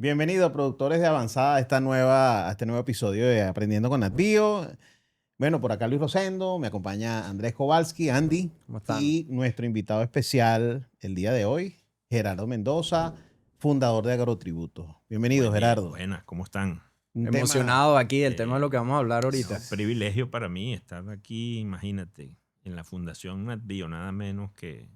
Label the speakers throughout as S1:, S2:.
S1: Bienvenidos, productores de Avanzada, a este nuevo episodio de Aprendiendo con NatBio. Bueno, por acá Luis Rosendo, me acompaña Andrés Kowalski, Andy,
S2: ¿Cómo están?
S1: y nuestro invitado especial el día de hoy, Gerardo Mendoza, fundador de Agrotributo. Bienvenido,
S3: Buen día,
S1: Gerardo.
S3: buenas, ¿cómo están?
S1: Un tema,
S2: Emocionado aquí del tema de lo que vamos a hablar
S3: Es
S2: ahorita.
S3: un privilegio para mí estar aquí, imagínate, en la Fundación NatBio, nada menos que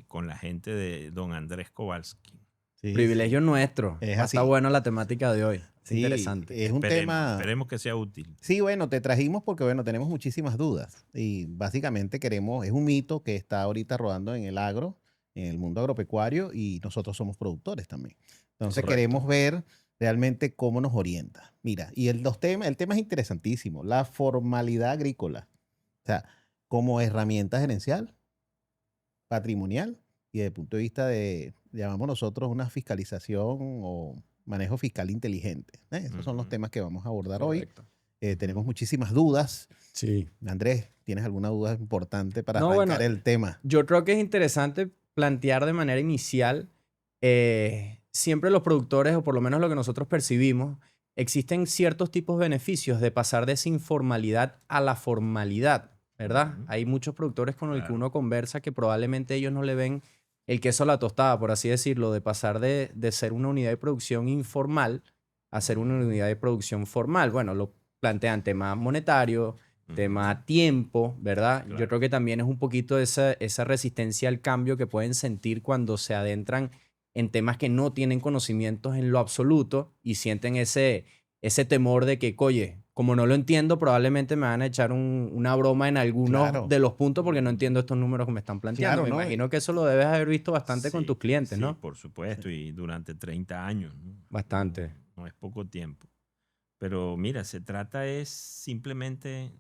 S3: con la gente de don Andrés Kowalski.
S1: sí,
S2: Privilegio
S1: sí,
S2: nuestro.
S1: es
S2: Va a estar
S1: así.
S2: buena la temática de hoy. Es
S1: Sí,
S2: interesante.
S1: es un tema.
S3: Esperemos que sea útil.
S1: Sí, bueno, te trajimos porque, bueno, tenemos muchísimas dudas y básicamente es un mito que está ahorita rodando en el agro, en el mundo agropecuario y nosotros somos productores también. Entonces
S2: Correcto.
S1: queremos ver realmente cómo nos orienta. Mira, y el tema es interesantísimo, la formalidad agrícola, o sea, como herramienta gerencial, patrimonial y desde el punto de vista de, llamamos nosotros una fiscalización o manejo fiscal inteligente. Esos son los
S3: Ujú,
S1: temas que vamos a abordar hoy.
S2: Correcto.
S1: Tenemos
S3: ujú.
S1: muchísimas dudas.
S2: Sí.
S1: Andrés, ¿tienes alguna duda importante para
S2: No, bueno,
S1: arrancar el tema?
S2: yo creo que es interesante plantear de manera inicial, siempre los productores, o por lo menos lo que nosotros percibimos, existen ciertos tipos de beneficios de pasar de esa informalidad a la formalidad, ¿verdad?
S3: Ujú,
S2: Hay muchos productores con los que
S3: claro.
S2: uno conversa que probablemente ellos no le ven el queso a la tostada, por así decirlo, de pasar de ser una unidad de producción informal a ser una
S3: Ujú,
S2: unidad de producción formal. Bueno, lo plantean tema monetario,
S3: ujú,
S2: tema tiempo, ¿verdad? Yo
S3: claro.
S2: creo que también es un poquito esa resistencia al cambio que pueden sentir cuando se adentran en temas que no tienen conocimientos en lo absoluto y sienten ese temor de que, oye, como no lo entiendo, probablemente me van a echar una broma en algunos
S1: Claro,
S2: de los puntos porque no
S3: Ujú.
S2: entiendo estos números que me están planteando.
S1: claro,
S2: Me
S1: ¿no?
S2: imagino que eso lo debes haber visto bastante con tus
S3: Sí,
S2: clientes,
S3: sí,
S2: ¿no?
S3: por
S1: Sí,
S3: supuesto, y durante 30 años, ¿no?
S2: Bastante.
S3: No es poco tiempo. Pero mira, se trata es simplemente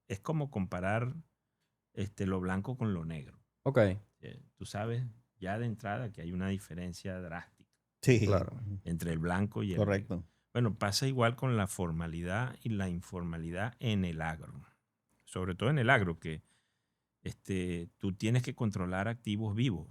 S3: es como comparar lo blanco con lo negro.
S2: Ok,
S3: Tú sabes ya de entrada que hay una diferencia drástica
S1: sí,
S2: claro.
S3: entre el blanco y el negro.
S1: correcto.
S3: Bueno, pasa igual con la formalidad y la informalidad en el agro. Sobre todo en el agro, que tú tienes que controlar activos vivos.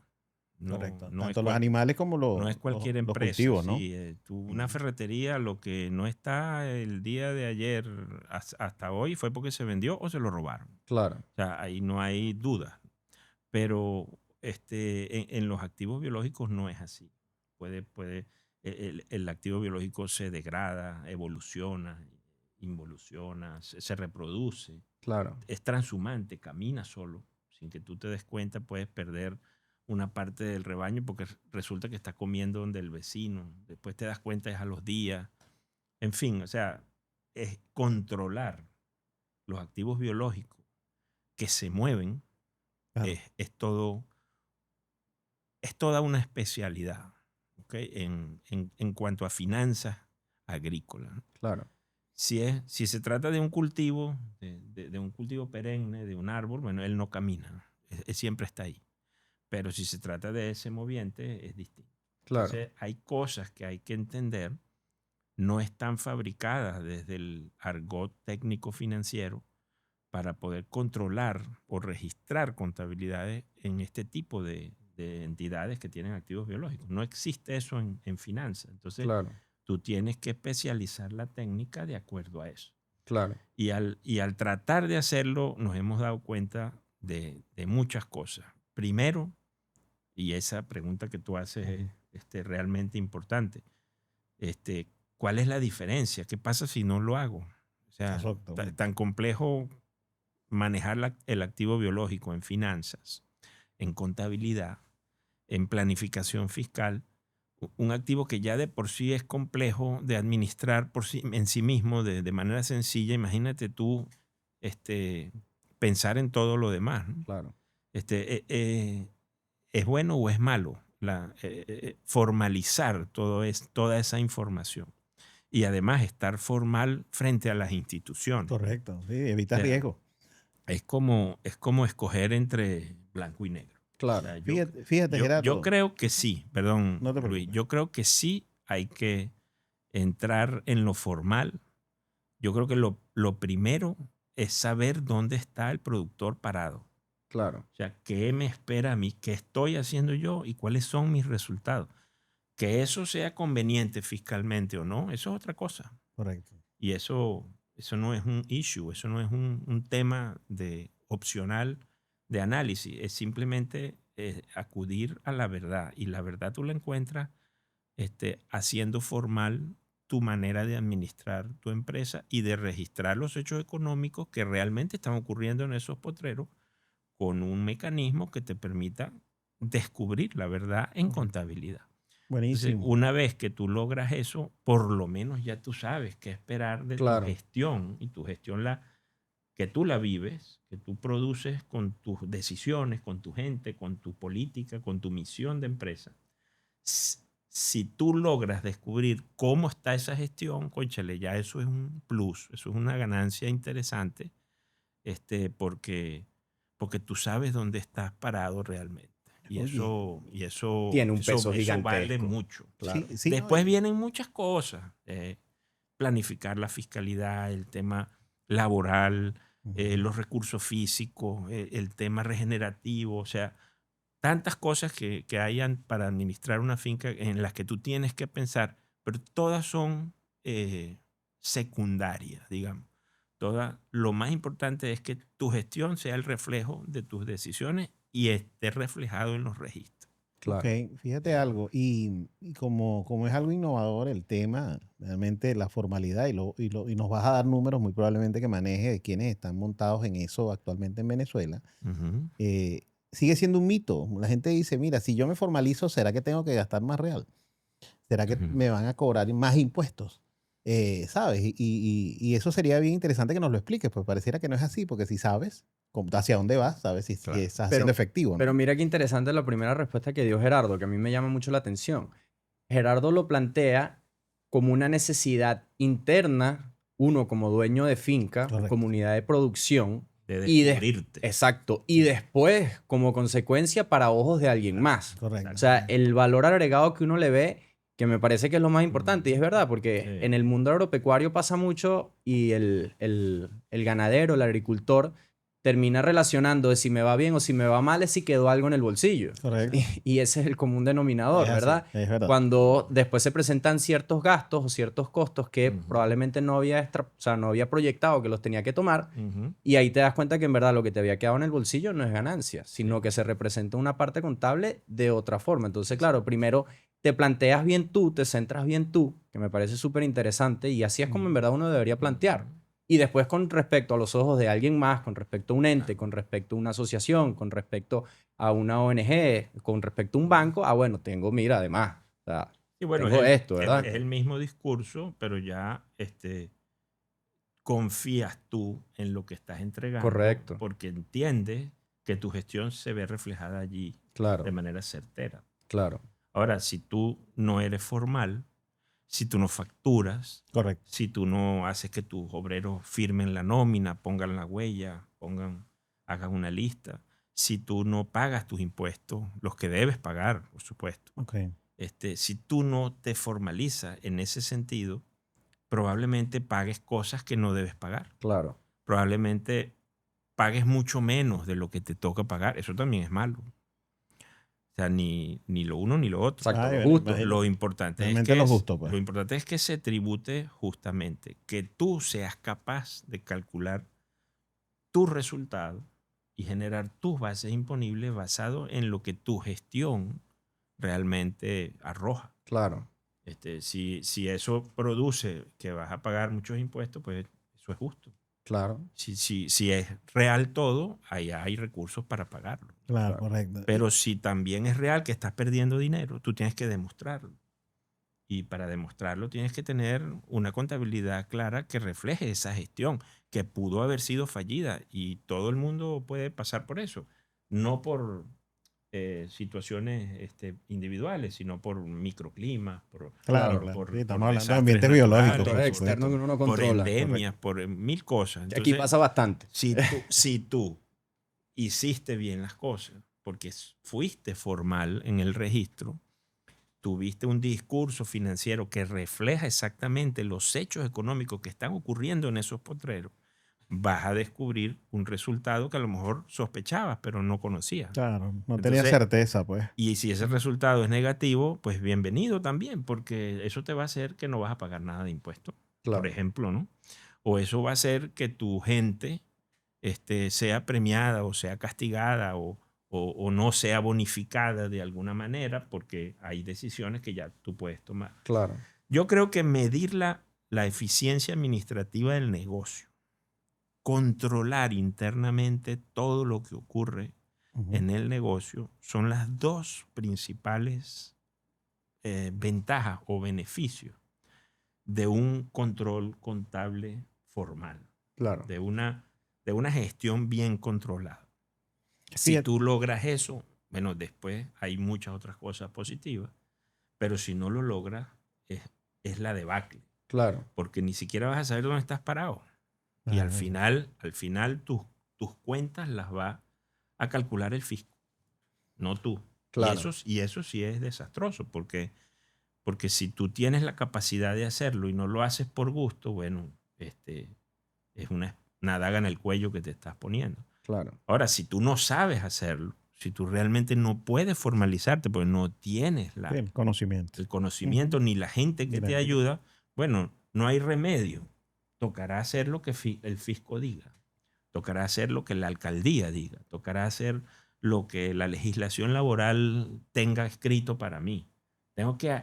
S3: No,
S1: Correcto.
S3: no es
S1: Tanto los animales como
S3: no es cualquier
S1: los
S3: empresa.
S1: cultivos, ¿no?
S3: Sí, una
S1: Mm,
S3: ferretería, lo que no está el día de ayer hasta hoy fue porque se vendió o se lo robaron.
S2: Claro,
S3: O sea, ahí no hay duda. Pero en los activos biológicos no es así. El activo biológico se degrada, evoluciona, involuciona, se reproduce,
S2: claro,
S3: es transhumante, camina solo. Sin que tú te des cuenta, puedes perder una parte del rebaño porque resulta que está comiendo donde el vecino. Después te das cuenta es a los días. En fin, o sea, es controlar los activos biológicos que se mueven
S1: claro,
S3: es todo, es toda una especialidad, ¿ok? En cuanto a finanzas agrícolas, ¿no?
S2: claro.
S3: Si se trata de un cultivo, de un cultivo perenne, de un árbol, bueno, él no camina, siempre está ahí. Pero si se trata de ese moviente, es distinto.
S2: Claro,
S3: Entonces, hay cosas que hay que entender, no están fabricadas desde el argot técnico financiero para poder controlar o registrar contabilidades en este tipo de entidades que tienen activos biológicos. No existe eso en finanzas. Entonces,
S2: claro,
S3: tú tienes que especializar la técnica de acuerdo a eso.
S2: claro.
S3: Y al tratar de hacerlo, nos hemos dado cuenta de muchas cosas. Primero, y esa pregunta que tú haces es realmente importante, este, ¿cuál es la diferencia? ¿Qué pasa si no lo hago? O sea,
S1: correcto.
S3: tan complejo manejar el activo biológico en finanzas, en contabilidad, en planificación fiscal, un activo que ya de por sí es complejo de administrar en sí mismo de manera sencilla. Imagínate tú pensar en todo lo demás, ¿no?
S2: Claro.
S3: ¿Es bueno o es malo formalizar toda esa información? Y además estar formal frente a las instituciones, ¿no?
S1: Correcto, sí,
S3: O
S1: evita
S3: sea,
S1: riesgo.
S3: es como escoger entre blanco y negro. O
S2: Claro.
S3: sea,
S1: Fíjate,
S3: yo
S1: Gerardo,
S3: creo que sí, perdón,
S1: no te
S3: Luis,
S1: preocupes.
S3: yo creo que sí hay que entrar en lo formal. Yo creo que lo primero es saber dónde está el productor parado.
S2: Claro,
S3: O sea, ¿qué me espera a mí? ¿Qué estoy haciendo yo? ¿Y cuáles son mis resultados? Que eso sea conveniente fiscalmente o no, eso es otra cosa.
S1: Correcto.
S3: Y eso no es un issue, eso no es un tema opcional de análisis, es simplemente acudir a la verdad. Y la verdad tú la encuentras haciendo formal tu manera de administrar tu empresa y de registrar los hechos económicos que realmente están ocurriendo en esos potreros con un mecanismo que te permita descubrir la verdad en contabilidad. Entonces,
S1: Buenísimo.
S3: una vez que tú logras eso, por lo menos ya tú sabes qué esperar de
S2: Claro.
S3: tu gestión, y tu gestión que tú la vives, que tú produces con tus decisiones, con tu gente, con tu política, con tu misión de empresa. Si tú logras descubrir cómo está esa gestión, cónchale, ya eso es un plus, eso es una ganancia interesante, porque tú sabes dónde estás parado realmente. Y
S1: Oye,
S3: eso
S2: Tiene un peso
S3: vale
S2: gigantesco.
S3: mucho.
S2: Claro.
S1: sí, no,
S3: Después vienen muchas cosas. Planificar la fiscalidad, el tema laboral, los recursos físicos, el tema regenerativo, o sea, tantas cosas que hayan para administrar una finca en las que tú tienes que pensar, pero todas son secundarias, digamos. Lo más importante es que tu gestión sea el reflejo de tus decisiones y esté reflejado en los registros.
S2: Claro.
S1: Ok, fíjate algo, y como es algo innovador el tema, realmente la formalidad, y nos vas a dar números muy probablemente que maneje de quienes están montados en eso actualmente en Venezuela,
S3: Ujú.
S1: sigue siendo un mito. La gente dice, mira, si yo me formalizo, ¿será que tengo que gastar más real? ¿Será que
S3: Ujú.
S1: me van a cobrar más impuestos? ¿Sabes? Y eso sería bien interesante que nos lo expliques, pues pareciera que no es así, porque si sabes hacia dónde vas, sabes si
S3: Claro.
S1: estás siendo efectivo, ¿no?
S2: Pero mira qué interesante la primera respuesta que dio Gerardo, que a mí me llama mucho la atención. Gerardo lo plantea como una necesidad interna, uno como dueño de finca o
S1: Correcto.
S2: comunidad de producción,
S3: De
S2: y
S3: descubrirte.
S2: exacto, y después como consecuencia para ojos de alguien más.
S1: Correcto.
S2: O sea, el valor agregado que uno le ve, que me parece que es lo más importante, y es verdad, porque
S3: Sí.
S2: en el mundo agropecuario pasa mucho y el ganadero, el agricultor, termina relacionando de si me va bien o si me va mal es si quedó algo en el bolsillo.
S1: Correcto.
S2: Y ese es el común denominador,
S1: Es así,
S2: ¿verdad?
S1: es verdad.
S2: Cuando después se presentan ciertos gastos o ciertos costos que
S3: Ujú.
S2: probablemente no había proyectado que los tenía que tomar,
S3: Ujú.
S2: y ahí te das cuenta que en verdad lo que te había quedado en el bolsillo no es ganancia, sino que se representa una parte contable de otra forma. Entonces, claro, primero te planteas bien tú, te centras bien tú, que me parece súper interesante, y así es como en verdad uno debería plantear. Y después con respecto a los ojos de alguien más, con respecto a un ente, con respecto a una asociación, con respecto a una ONG, con respecto a un banco, bueno, mira, además, o sea,
S3: Y bueno,
S2: tengo esto, ¿verdad?
S3: es el mismo discurso, pero ya confías tú en lo que estás entregando
S2: Correcto.
S3: porque entiendes que tu gestión se ve reflejada allí de
S2: Claro,
S3: manera certera.
S2: claro.
S3: Ahora, si tú no eres formal, si tú no facturas,
S1: Correcto.
S3: si tú no haces que tus obreros firmen la nómina, pongan la huella, hagan una lista, si tú no pagas tus impuestos, los que debes pagar, por supuesto,
S1: Ok.
S3: si tú no te formalizas en ese sentido, probablemente pagues cosas que no debes pagar.
S2: Claro.
S3: Probablemente pagues mucho menos de lo que te toca pagar. Eso también es malo. O sea, ni lo uno ni lo otro.
S2: Exacto,
S1: Ay,
S2: lo
S1: bueno,
S2: justo.
S1: imagínate.
S3: Lo importante
S1: Realmente lo justo, pues.
S3: lo importante es que se tribute justamente, que tú seas capaz de calcular tu resultado y generar tus bases imponibles basado en lo que tu gestión realmente arroja.
S2: Claro,
S3: Si eso produce que vas a pagar muchos impuestos, pues eso es justo.
S2: claro.
S3: Si es real todo, ahí hay recursos para pagarlo.
S1: Claro,
S2: Claro.
S1: correcto.
S3: Pero si también es real que estás perdiendo dinero, tú tienes que demostrarlo. Y para demostrarlo tienes que tener una contabilidad clara que refleje esa gestión, que pudo haber sido fallida. Y todo el mundo puede pasar por eso. No por situaciones individuales, sino por microclimas,
S1: Claro,
S2: Claro.
S1: claro.
S3: por
S1: Sí, estamos hablando de
S3: desastres
S1: ambientes biológicos,
S3: naturales,
S1: por
S2: Factores
S1: supuesto.
S2: externos que uno no
S3: por
S2: controla.
S3: endemias, por mil cosas.
S2: Que aquí
S3: Entonces,
S2: pasa bastante.
S3: si tú hiciste bien las cosas, porque fuiste formal en el registro, tuviste un discurso financiero que refleja exactamente los hechos económicos que están ocurriendo en esos potreros, vas a descubrir un resultado que a lo mejor sospechabas, pero no conocías.
S1: Claro, no tenía
S3: Entonces,
S1: certeza, pues.
S3: y si ese resultado es negativo, pues bienvenido también, porque eso te va a hacer que no vas a pagar nada de impuestos, por
S2: Claro.
S3: ejemplo, ¿no? O eso va a hacer que tu gente sea premiada o sea castigada o no sea bonificada de alguna manera, porque hay decisiones que ya tú puedes tomar.
S2: Claro.
S3: Yo creo que medir la eficiencia administrativa del negocio, controlar internamente todo lo que ocurre
S1: Ujú.
S3: en el negocio, son las dos principales ventajas o beneficios de un control contable formal,
S2: Claro.
S3: de una gestión bien controlada. Si
S1: Fíjate,
S3: tú logras eso, bueno, después hay muchas otras cosas positivas, pero si no lo logras, es la debacle,
S2: Claro.
S3: porque ni siquiera vas a saber dónde estás parado. Y al final tus cuentas las va a calcular el fisco, no tú.
S2: Claro.
S3: Y eso sí es desastroso, porque si tú tienes la capacidad de hacerlo y no lo haces por gusto, bueno, es una daga en el cuello que te estás poniendo.
S2: Claro.
S3: Ahora, si tú no sabes hacerlo, si tú realmente no puedes formalizarte porque no tienes
S1: sí, el conocimiento.
S3: el conocimiento ni la gente que te ayuda, bueno, no hay remedio. Tocará hacer lo que el fisco diga. Tocará hacer lo que la alcaldía diga. Tocará hacer lo que la legislación laboral tenga escrito para mí. Tengo que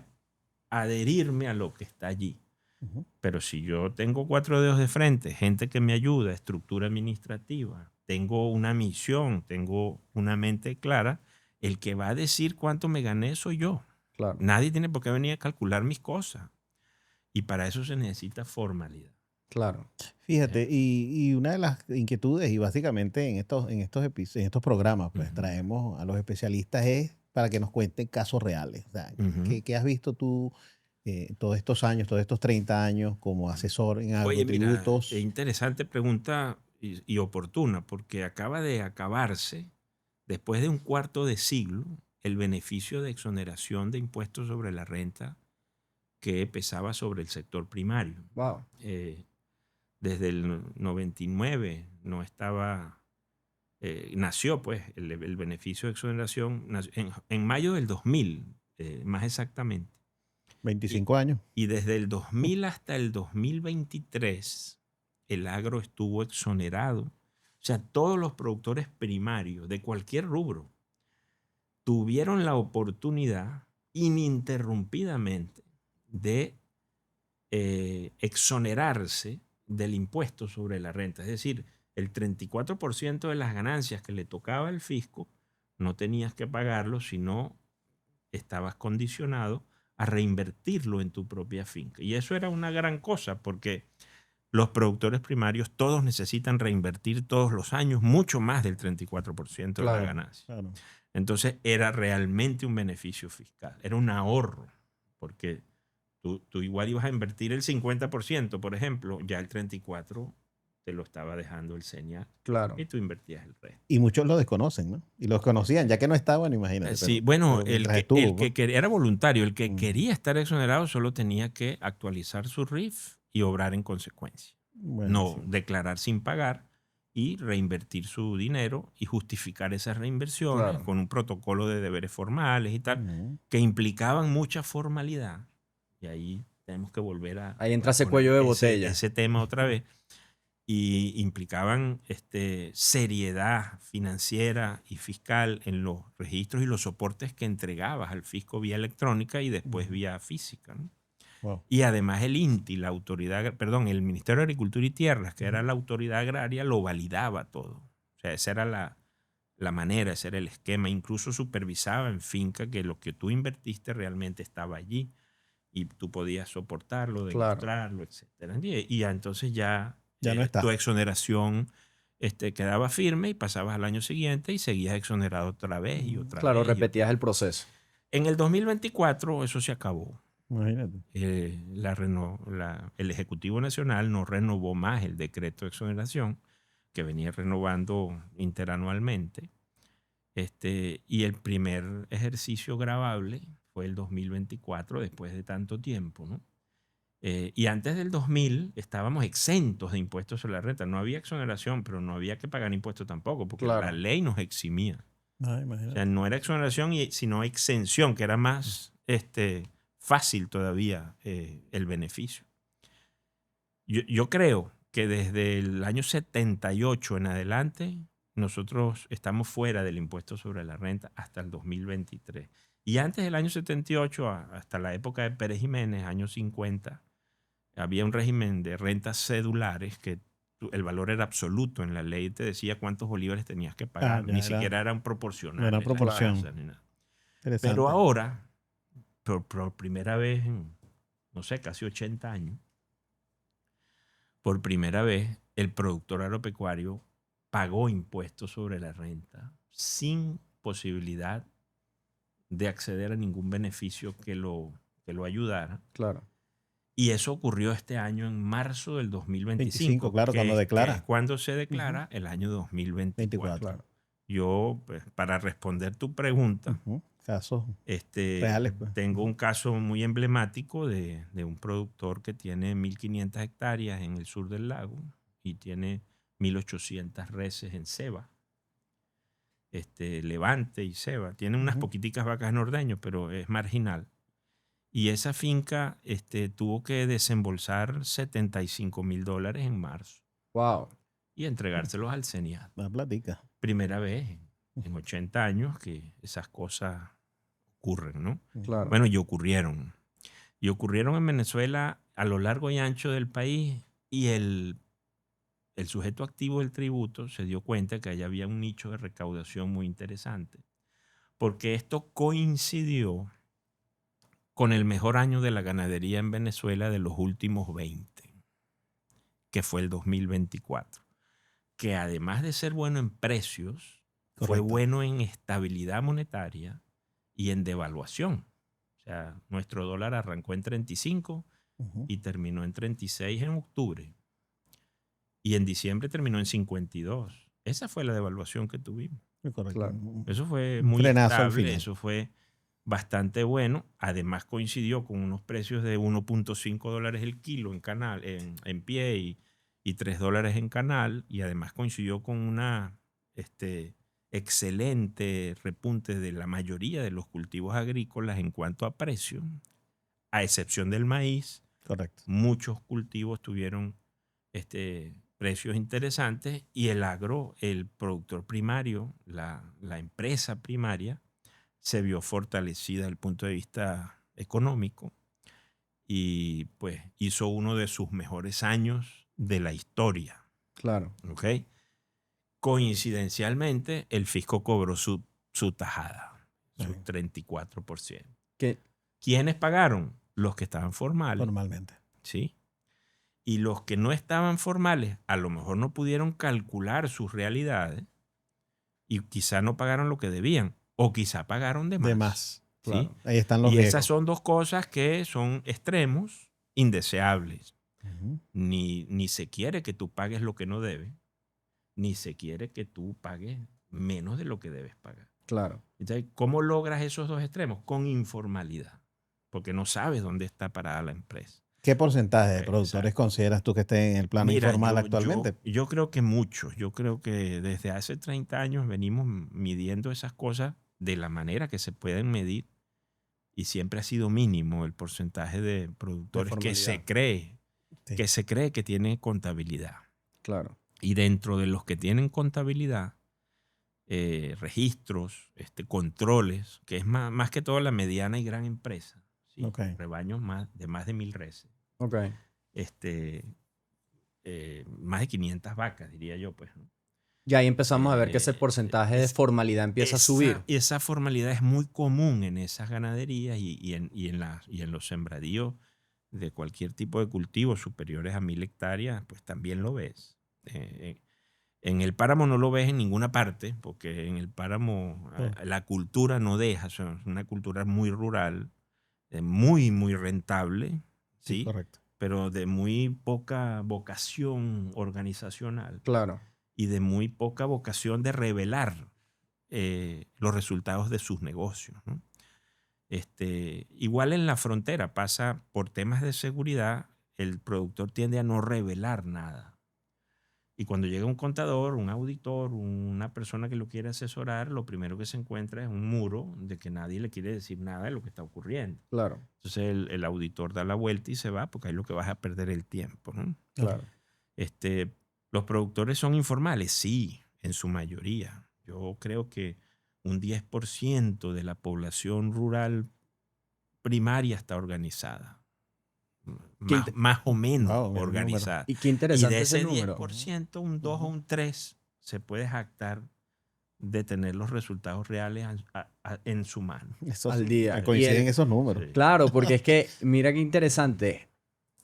S3: adherirme a lo que está allí.
S1: Ujú.
S3: Pero si yo tengo 4 dedos de frente, gente que me ayuda, estructura administrativa, tengo una misión, tengo una mente clara, el que va a decir cuánto me gané soy yo.
S2: Claro.
S3: Nadie tiene por qué venir a calcular mis cosas. Y para eso se necesita formalidad.
S2: Claro.
S1: Fíjate, y una de las inquietudes, y básicamente en estos programas, pues
S3: Ujú.
S1: traemos a los especialistas es para que nos cuenten casos reales. O sea,
S3: Ujú.
S1: ¿qué has visto tú todos estos años, todos estos 30 años como asesor en
S3: Oye, mira,
S1: agrotributos?
S3: interesante pregunta y oportuna, porque acaba de acabarse, después de un cuarto de siglo, el beneficio de exoneración de impuestos sobre la renta que pesaba sobre el sector primario.
S2: Wow.
S3: Desde el 99 no estaba, nació pues el beneficio de exoneración en mayo del 2000, más exactamente.
S1: 25 años.
S3: Y desde el 2000 hasta el 2023, el agro estuvo exonerado. O sea, todos los productores primarios de cualquier rubro tuvieron la oportunidad ininterrumpidamente de exonerarse del impuesto sobre la renta. Es decir, el 34% de las ganancias que le tocaba al fisco no tenías que pagarlo, sino estabas condicionado a reinvertirlo en tu propia finca. Y eso era una gran cosa porque los productores primarios todos necesitan reinvertir todos los años mucho más del 34% de la
S2: Claro.
S3: ganancia.
S1: Claro.
S3: Entonces era realmente un beneficio fiscal, era un ahorro, porque tú igual ibas a invertir el 50%, por ejemplo, ya el 34% te lo estaba dejando el señal
S2: Claro.
S3: y tú invertías el resto.
S1: Y muchos lo desconocen, ¿no? Y los conocían, ya que no estaban, imagínate.
S3: Sí,
S1: Pero,
S3: bueno,
S1: pero mientras estuvo, pues.
S3: era voluntario, el que
S1: Mm.
S3: quería estar exonerado solo tenía que actualizar su RIF y obrar en consecuencia. No
S1: Buenísimo.
S3: declarar sin pagar y reinvertir su dinero y justificar esas reinversiones
S2: Claro.
S3: con un protocolo de deberes formales y tal,
S1: Ujú.
S3: que implicaban mucha formalidad. Y ahí tenemos que volver a
S2: Ahí entra ese
S3: poner
S2: cuello de botella.
S3: ese tema otra vez. Y implicaban seriedad financiera y fiscal en los registros y los soportes que entregabas al fisco vía electrónica y después
S1: Ujú.
S3: vía física, ¿no?
S1: Wow.
S3: Y además el INTI, el Ministerio de Agricultura y Tierras, que era la autoridad agraria, lo validaba todo. O sea, esa era la manera, ese era el esquema. Incluso supervisaba en finca que lo que tú invertiste realmente estaba allí y tú podías soportarlo,
S2: Claro.
S3: demostrarlo, etc. Y ya entonces ya
S1: Ya no está.
S3: tu exoneración quedaba firme y pasabas al año siguiente y seguías exonerado otra vez y otra
S2: Claro,
S3: vez.
S2: repetías el proceso.
S3: En el 2024 eso se acabó.
S1: Imagínate.
S3: El Ejecutivo Nacional no renovó más el decreto de exoneración que venía renovando interanualmente. Y el primer ejercicio gravable fue el 2024, después de tanto tiempo, ¿no? Y antes del 2000 estábamos exentos de impuestos sobre la renta. No había exoneración, pero no había que pagar impuestos tampoco, porque la
S2: Claro.
S3: ley nos eximía.
S1: Ah,
S3: O
S1: imagínate.
S3: sea, no era exoneración, sino exención, que era más fácil todavía el beneficio. Yo creo que desde el año 78 en adelante, nosotros estamos fuera del impuesto sobre la renta hasta el 2023. Y antes del año 78, hasta la época de Pérez Jiménez, años 50, había un régimen de rentas cedulares que el valor era absoluto. En la ley te decía cuántos bolívares tenías que pagar.
S1: ya
S3: Ni
S1: era
S3: siquiera eran
S1: una
S3: proporcionales las
S1: proporción.
S3: tasas ni nada. Pero
S1: Interesante.
S3: ahora, por primera vez en, no sé, casi 80 años, por primera vez el productor agropecuario pagó impuestos sobre la renta sin posibilidad de acceder a ningún beneficio que lo ayudara.
S2: Claro.
S3: Y eso ocurrió este año en marzo del 2025,
S1: 25, claro, cuando
S3: que
S1: declara.
S3: es cuando se declara el año 2024.
S2: Claro.
S3: Yo, pues, para responder tu pregunta,
S1: Casos reales, pues.
S3: tengo un caso muy emblemático de un productor que tiene 1.500 hectáreas en el sur del lago y tiene 1.800 reses en ceba. Levante y ceba. Tiene unas poquiticas vacas en ordeño, pero es marginal. Y esa finca tuvo que desembolsar $75,000 en marzo
S2: Wow.
S3: y entregárselos al CENIAT.
S1: La platica.
S3: Primera vez en 80 años que esas cosas ocurren, ¿no?
S2: Claro.
S3: Bueno, y ocurrieron. Y ocurrieron en Venezuela a lo largo y ancho del país, y el sujeto activo del tributo se dio cuenta que allá había un nicho de recaudación muy interesante, porque esto coincidió con el mejor año de la ganadería en Venezuela de los últimos 20, que fue el 2024, que además de ser bueno en precios, fue
S1: Correcto.
S3: bueno en estabilidad monetaria y en devaluación. O sea, nuestro dólar arrancó en 35 y terminó en 36 en octubre. Y en diciembre terminó en 52. Esa fue la devaluación que tuvimos.
S1: Correcto.
S2: Claro.
S3: Eso fue
S1: Un
S3: muy
S1: frenazo al
S3: estable,
S1: final.
S3: eso fue bastante bueno. Además coincidió con unos precios de $1.5 el kilo en canal, en pie, y $3 en canal. Y además coincidió con una excelente repunte de la mayoría de los cultivos agrícolas en cuanto a precio, a excepción del maíz.
S1: Correcto.
S3: Muchos cultivos tuvieron precios interesantes, y el agro, el productor primario, la empresa primaria, se vio fortalecida desde el punto de vista económico y pues hizo uno de sus mejores años de la historia.
S2: Claro.
S3: ¿Ok? Coincidencialmente, el fisco cobró su tajada, su 34%. ¿Quiénes pagaron? Los que estaban formales.
S1: Formalmente.
S3: ¿Sí? Y los que no estaban formales a lo mejor no pudieron calcular sus realidades y quizá no pagaron lo que debían, o quizá pagaron de más.
S1: De más.
S3: ¿Sí?
S1: Claro. Ahí están los
S3: Y
S1: riesgos.
S3: esas son dos cosas que son extremos, indeseables. Ni se quiere que tú pagues lo que no debes, ni se quiere que tú pagues menos de lo que debes pagar.
S2: Claro.
S3: Entonces, ¿cómo logras esos dos extremos? Con informalidad, porque no sabes dónde está parada la empresa.
S1: ¿Qué porcentaje de
S3: Exacto.
S1: productores consideras tú que estén en el plano
S3: Mira,
S1: informal actualmente?
S3: Yo creo que muchos. Yo creo que desde hace 30 años venimos midiendo esas cosas de la manera que se pueden medir, y siempre ha sido mínimo el porcentaje de productores que se cree que tienen contabilidad.
S2: Claro.
S3: Y dentro de los que tienen contabilidad, registros, controles, que es más que todo la mediana y gran empresa, ¿sí? Rebaños de más de 1.000 reses.
S2: Okay.
S3: Más de 500 vacas, diría yo, pues, ¿no?
S2: Ya ahí empezamos a ver que ese porcentaje de formalidad empieza a subir.
S3: Esa formalidad es muy común en esas ganaderías y en los sembradíos de cualquier tipo de cultivo superiores a 1.000 hectáreas, pues también lo ves. En el páramo no lo ves en ninguna parte, porque en el páramo la cultura no deja, es una cultura muy rural, muy, muy rentable, ¿sí?
S1: Correcto.
S3: Pero de muy poca vocación organizacional.
S2: Claro.
S3: Y de muy poca vocación de revelar los resultados de sus negocios, ¿no? Igual en la frontera pasa por temas de seguridad. el productor tiende a no revelar nada. Y cuando llega un contador, un auditor, una persona que lo quiere asesorar, lo primero que se encuentra es un muro de que nadie le quiere decir nada de lo que está ocurriendo.
S2: Claro,
S3: Entonces el auditor da la vuelta y se va porque ahí lo que vas a perder el tiempo, ¿no?
S2: claro.
S3: ¿Los productores son informales? Sí, en su mayoría. Yo creo que un 10% de la población rural primaria está organizada.
S2: Qué
S3: Más o menos
S1: Wow, mira el número.
S3: organizada.
S2: Y qué
S3: Y
S2: interesante
S3: de
S2: ese
S3: ese
S2: número.
S3: 10%, un 2 o un 3 se puede jactar de tener los resultados reales en su mano.
S2: Al día.
S1: Coinciden
S2: Y
S1: esos números.
S3: Sí.
S2: claro, porque es que, mira qué interesante.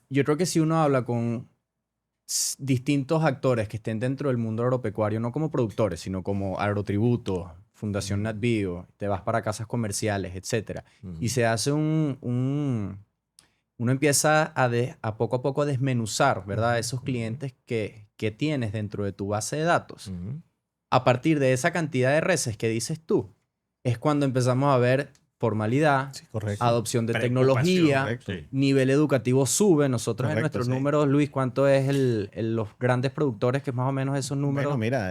S2: Yo creo que si uno habla con distintos actores que estén dentro del mundo agropecuario, no como productores, sino como Agrotributo, Fundación
S3: Ujú.
S2: NatBio, te vas para casas comerciales, etcétera, y
S3: Ujú.
S2: se hace uno empieza a poco a desmenuzar, ¿verdad?
S3: Ujú,
S2: Esos
S3: ujú.
S2: clientes que tienes dentro de tu base de datos.
S3: Ujú.
S2: A partir de esa cantidad de reses que dices tú, es cuando empezamos a ver formalidad,
S1: Sí, correcto.
S2: adopción de
S3: Preocupación,
S2: tecnología,
S1: correcto.
S3: sí.
S2: nivel educativo sube. Nosotros en
S1: Correcto,
S2: nuestros
S1: sí.
S2: números, Luis, ¿cuánto es los grandes productores que más o menos esos
S1: Bueno,
S2: números
S1: mira,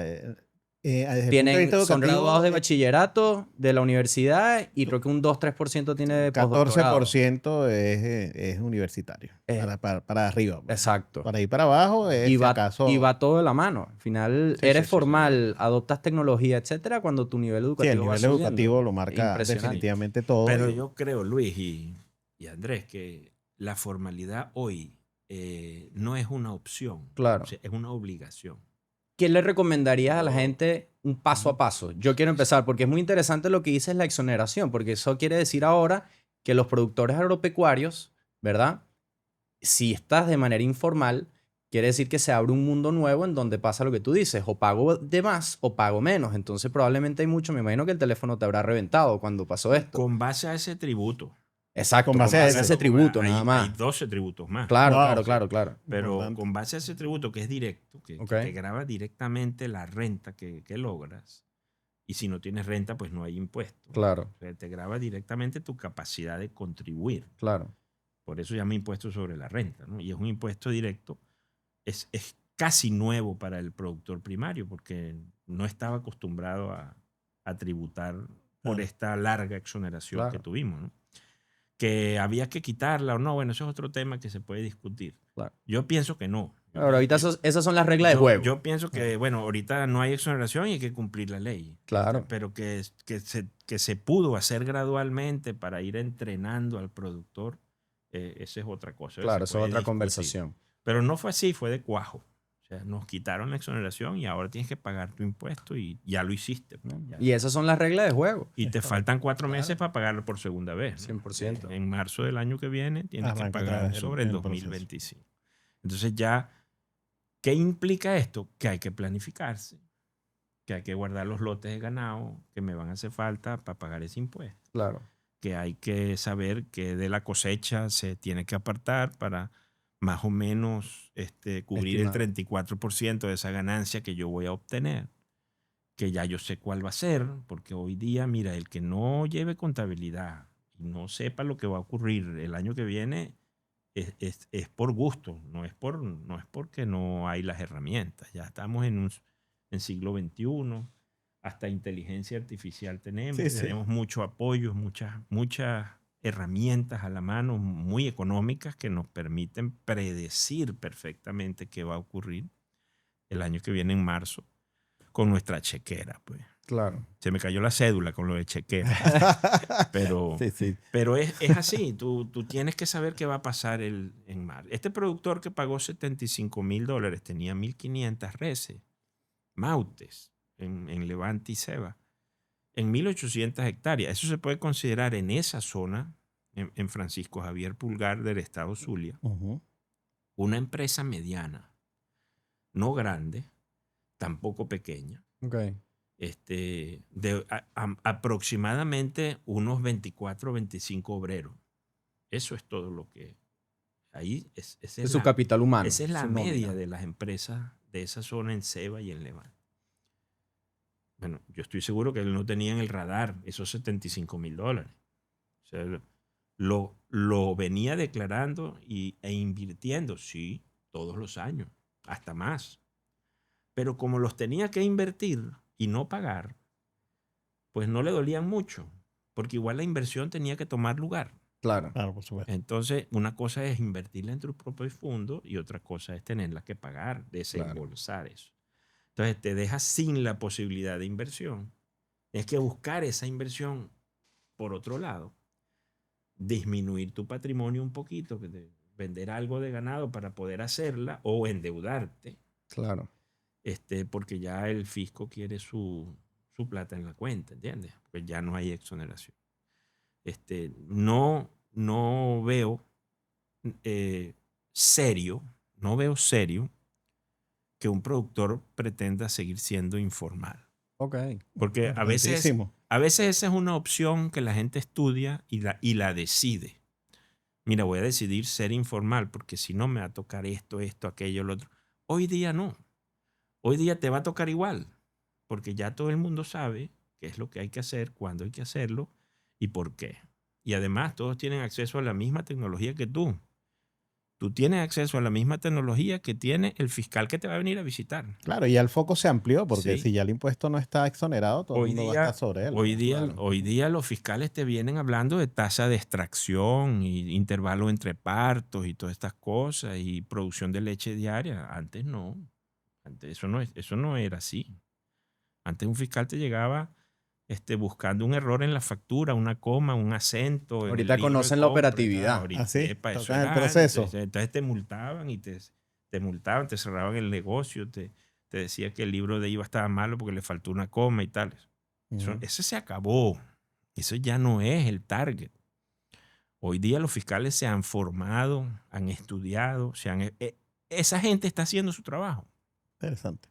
S1: desde el punto de vista
S2: son
S1: educativo,
S2: graduados de bachillerato de la universidad y creo que un 2-3% tiene de postdoctorado?
S1: 14% es universitario.
S2: Eh,
S1: Para arriba, pues.
S2: Exacto.
S1: Para ir para abajo es,
S2: Y
S1: si
S2: va,
S1: acaso...
S2: y va todo de la mano. Al final,
S1: Sí,
S2: eres
S1: sí, sí, sí.
S2: formal, adoptas tecnología, etcétera, cuando tu nivel
S1: Sí, el
S2: educativo va
S1: nivel
S2: subiendo.
S1: educativo lo marca
S2: Impresionante.
S1: definitivamente todo.
S3: Pero
S1: y-
S3: yo creo, Luis y Andrés, que la formalidad hoy no es una opción,
S2: Claro.
S3: o sea, es una obligación.
S2: ¿Qué le recomendarías a la
S3: Yo-
S2: gente un paso a paso? Yo quiero empezar porque es muy interesante lo que dices la exoneración, porque eso quiere decir ahora que los productores agropecuarios, ¿verdad? Si estás de manera informal, quiere decir que se abre un mundo nuevo en donde pasa lo que tú dices, o pago de más o pago menos. Entonces probablemente hay mucho, me imagino que el teléfono te habrá reventado cuando pasó esto.
S3: Con base a ese tributo.
S2: Exacto,
S1: con
S2: con
S1: base a
S2: base a
S1: ese.
S2: ese tributo, nada
S3: Hay
S2: más.
S3: 12 tributos más.
S2: Claro,
S1: Wow,
S2: claro,
S1: sí.
S2: claro, claro.
S3: Pero
S1: Importante.
S3: con base a ese tributo que es directo, que
S2: Ok.
S3: te graba directamente la renta que logras, y si no tienes renta, pues no hay impuesto.
S2: Claro,
S3: O sea, te graba directamente tu capacidad de contribuir.
S2: claro.
S3: Por eso se llama impuesto sobre la renta, ¿no? Y es un impuesto directo. Es casi nuevo para el productor primario porque no estaba acostumbrado a tributar por
S1: Claro.
S3: esta larga exoneración que
S2: Claro.
S3: tuvimos, ¿no? Que había que quitarla o no, bueno, eso es otro tema que se puede discutir.
S2: Claro.
S3: Yo pienso que no.
S2: Ahora, ahorita esas son las reglas de juego.
S3: Yo pienso que, bueno, ahorita no hay exoneración y hay que cumplir la ley.
S2: Claro.
S3: Pero que se pudo hacer gradualmente para ir entrenando al productor, esa es otra cosa.
S2: Claro,
S3: se
S2: eso es
S3: puede
S2: otra
S3: discutir.
S2: conversación.
S3: Pero no fue así, fue de cuajo. O sea, nos quitaron la exoneración y ahora tienes que pagar tu impuesto y ya lo hiciste.
S2: ¿No?
S3: Ya.
S2: Y esas son las reglas de juego.
S3: Y te
S1: Está
S3: faltan 4
S1: claro.
S3: meses para pagarlo por segunda vez, ¿no?
S2: 100%.
S3: En marzo del año que viene tienes
S1: Arranca
S3: que
S1: otra
S3: pagar
S1: vez
S3: sobre el
S1: el proceso.
S3: 2025. Entonces ya, ¿qué implica esto? Que hay que planificarse, que hay que guardar los lotes de ganado que me van a hacer falta para pagar ese impuesto,
S2: Claro.
S3: que hay que saber que de la cosecha se tiene que apartar para más o menos cubrir
S2: Estimado.
S3: el 34% de esa ganancia que yo voy a obtener, que ya yo sé cuál va a ser, porque hoy día, mira, el que no lleve contabilidad y no sepa lo que va a ocurrir el año que viene es por gusto, no es porque no hay las herramientas. Ya estamos en siglo XXI, hasta inteligencia artificial tenemos,
S1: Sí, sí.
S3: tenemos mucho apoyo, muchas herramientas a la mano muy económicas que nos permiten predecir perfectamente qué va a ocurrir el año que viene en marzo con nuestra chequera, pues.
S2: Claro.
S3: Se me cayó la cédula con lo de chequera. Pero,
S1: Sí, sí.
S3: pero es así, tú tienes que saber qué va a pasar en marzo. Este productor que pagó $75,000 tenía 1.500 reses, mautes, en Levante y Ceba, en 1.800 hectáreas. Eso se puede considerar en esa zona, en Francisco Javier Pulgar del estado Zulia,
S1: Ujú.
S3: una empresa mediana, no grande, tampoco pequeña,
S2: Ok.
S3: de aproximadamente unos 24 o 25 obreros. Eso es todo lo que ahí
S2: Es su capital humano.
S3: esa es la
S2: su
S3: media
S2: nómina.
S3: de las empresas de esa zona en Ceba y en Levante. Bueno, yo estoy seguro que él no tenía en el radar esos $75,000. O sea, lo venía declarando e invirtiendo, sí, todos los años, hasta más. Pero como los tenía que invertir y no pagar, pues no le dolían mucho, porque igual la inversión tenía que tomar lugar.
S2: Claro.
S1: Claro, por supuesto.
S3: Entonces, una cosa es invertirla en tu propio fondo y otra cosa es tenerla que pagar, desembolsar eso. Entonces, te dejas sin la posibilidad de inversión. Tienes que buscar esa inversión por otro lado, disminuir tu patrimonio un poquito, vender algo de ganado para poder hacerla o endeudarte,
S2: Claro.
S3: porque ya el fisco quiere su plata en la cuenta, ¿entiendes? Pues ya no hay exoneración. No veo serio, no veo serio que un productor pretenda seguir siendo informal.
S2: Ok.
S3: Porque
S1: Importantísimo.
S3: a veces esa es una opción que la gente estudia y la decide. Mira, voy a decidir ser informal porque si no me va a tocar esto, aquello, lo otro. Hoy día no. Hoy día te va a tocar igual, porque ya todo el mundo sabe qué es lo que hay que hacer, cuándo hay que hacerlo y por qué. Y además todos tienen acceso a la misma tecnología que tú. Tú tienes acceso a la misma tecnología que tiene el fiscal que te va a venir a visitar.
S1: Claro, y ya el foco se amplió, porque
S3: Sí.
S1: si ya el impuesto no está exonerado, todo el mundo va a estar sobre él.
S3: Hoy día,
S2: Claro.
S3: hoy día los fiscales te vienen hablando de tasa de extracción y intervalo entre partos y todas estas cosas y producción de leche diaria. Antes no. Antes eso no era así. Antes un fiscal te llegaba buscando un error en la factura, una coma, un acento en el
S2: Ahorita
S3: libro de
S2: conocen la
S3: compra.
S2: operatividad.
S3: Ahorita,
S1: Así,
S3: epa, eso
S1: tocan el
S3: era
S1: proceso.
S3: antes. Entonces te multaban y te multaban, te cerraban el negocio, te decía que el libro de IVA estaba malo porque le faltó una coma y tal.
S1: Ujú.
S3: Eso se acabó. Eso ya no es el target. Hoy día los fiscales se han formado, han estudiado, esa gente está haciendo su trabajo.
S1: Interesante.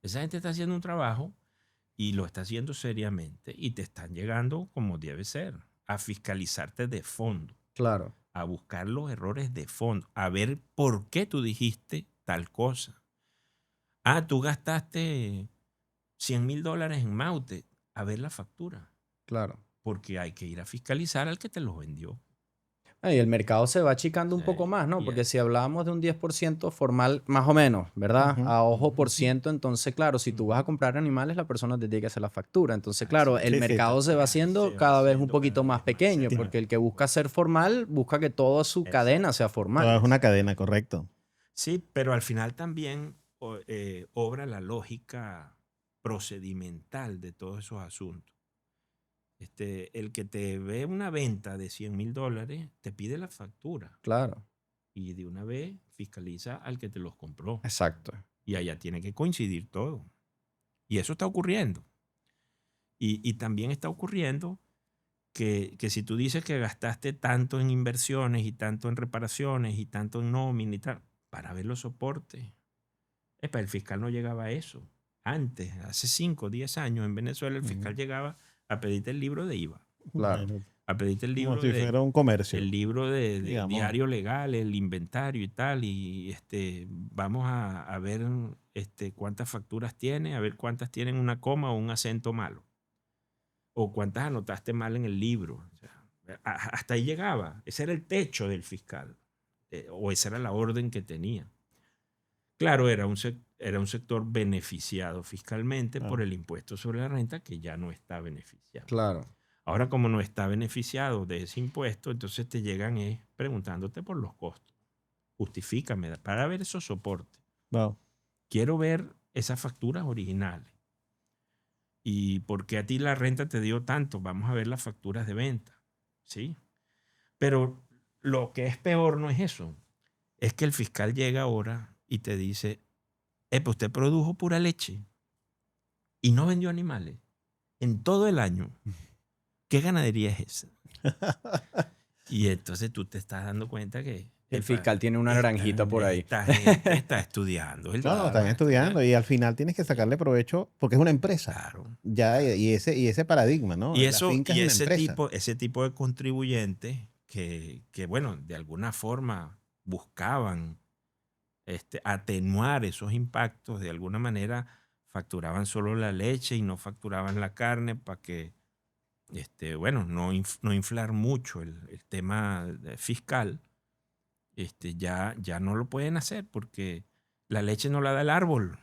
S3: Esa gente está haciendo un trabajo y lo está haciendo seriamente y te están llegando como debe ser, a fiscalizarte de fondo,
S2: Claro.
S3: a buscar los errores de fondo, a ver por qué tú dijiste tal cosa. Ah, tú gastaste $100,000 en Maute, a ver la factura,
S2: Claro.
S3: porque hay que ir a fiscalizar al que te los vendió.
S2: Y el mercado se va achicando un poco más, ¿no?
S3: Y
S2: Porque si hablábamos de un 10% formal, más o menos, ¿verdad?
S1: Ujú.
S2: A ojo por ciento, entonces, claro, si tú vas a comprar animales, la persona te tiene que hacer la factura. Entonces, claro, el
S1: Sí, sí,
S2: mercado se va haciendo cada vez un poquito más pequeño,
S1: Sí.
S2: porque el que busca ser formal, busca que toda su cadena sea
S1: Todo
S2: formal.
S1: es una cadena, correcto.
S3: Sí, pero al final también obra la lógica procedimental de todos esos asuntos. El que te ve una venta de $100,000 te pide la factura
S2: Claro,
S3: y de una vez fiscaliza al que te los compró.
S2: exacto.
S3: Y allá tiene que coincidir todo. Y eso está ocurriendo. Y también está ocurriendo que si tú dices que gastaste tanto en inversiones y tanto en reparaciones y tanto en nómina y tal, para ver los soportes, el fiscal no llegaba a eso. Antes, hace 5 o 10 años en Venezuela, el fiscal
S1: Ujú.
S3: llegaba a pedirte el libro de IVA,
S2: Claro.
S1: Imagínate.
S3: a pedirte el
S1: Como
S3: libro
S1: si fuera un comercio,
S3: el libro de
S1: digamos.
S3: diario legal, el inventario y tal, y vamos a ver cuántas facturas tiene, a ver cuántas tienen una coma o un acento malo, o cuántas anotaste mal en el libro. O sea, hasta ahí llegaba. Ese era el techo del fiscal, o esa era la orden que tenía. Claro, era un sector beneficiado fiscalmente por
S1: Claro.
S3: el impuesto sobre la renta que ya no está beneficiado.
S2: Claro.
S3: Ahora, como no está beneficiado de ese impuesto, entonces te llegan preguntándote por los costos. Justifícame para ver esos soportes.
S1: Wow.
S3: Quiero ver esas facturas originales. ¿Y por qué a ti la renta te dio tanto? Vamos a ver las facturas de venta. ¿Sí? Pero lo que es peor no es eso. Es que el fiscal llega ahora y te dice, pues usted produjo pura leche y no vendió animales en todo el año. ¿Qué ganadería es esa? Y entonces tú te estás dando cuenta que
S2: El fiscal tiene una granjita por ahí.
S3: esta gente está estudiando el
S1: No,
S3: tema.
S1: están estudiando y al final tienes que sacarle provecho porque es una empresa.
S3: Claro.
S1: Ya, y ese paradigma, ¿no?
S3: Y
S1: La finca es una empresa.
S3: ese tipo de contribuyentes que, bueno, de alguna forma buscaban atenuar esos impactos, de alguna manera facturaban solo la leche y no facturaban la carne para que bueno, no inflar mucho el tema fiscal, ya no lo pueden hacer porque la leche no la da el árbol.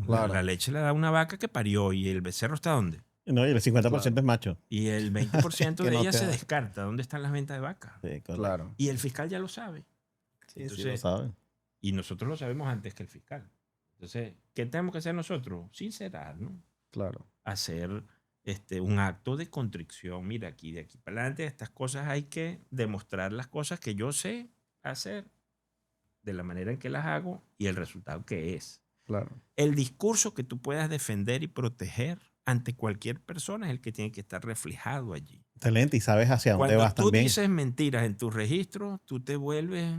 S2: Claro.
S3: La leche la da una vaca que parió y el becerro está ¿dónde?
S1: No, y el 50%
S2: Claro.
S1: es macho.
S3: Y el 20%
S1: Que
S3: de
S1: no
S3: ella
S1: te
S3: se
S1: da.
S3: descarta. ¿Dónde están las ventas de vaca?
S1: Sí, correcto.
S2: Claro.
S3: Y el fiscal ya lo sabe.
S1: Sí,
S3: Entonces,
S1: sí lo saben.
S3: y nosotros lo sabemos antes que el fiscal. Entonces, ¿qué tenemos que hacer nosotros? Sincerarnos,
S2: Claro.
S3: hacer un acto de contrición. Mira, de aquí para adelante, estas cosas hay que demostrar las cosas que yo sé hacer de la manera en que las hago y el resultado que es.
S2: Claro.
S3: El discurso que tú puedas defender y proteger ante cualquier persona es el que tiene que estar reflejado allí.
S1: Excelente, y sabes hacia dónde
S3: Cuando
S1: vas
S3: tú
S1: también.
S3: dices mentiras en tus registros, tú te vuelves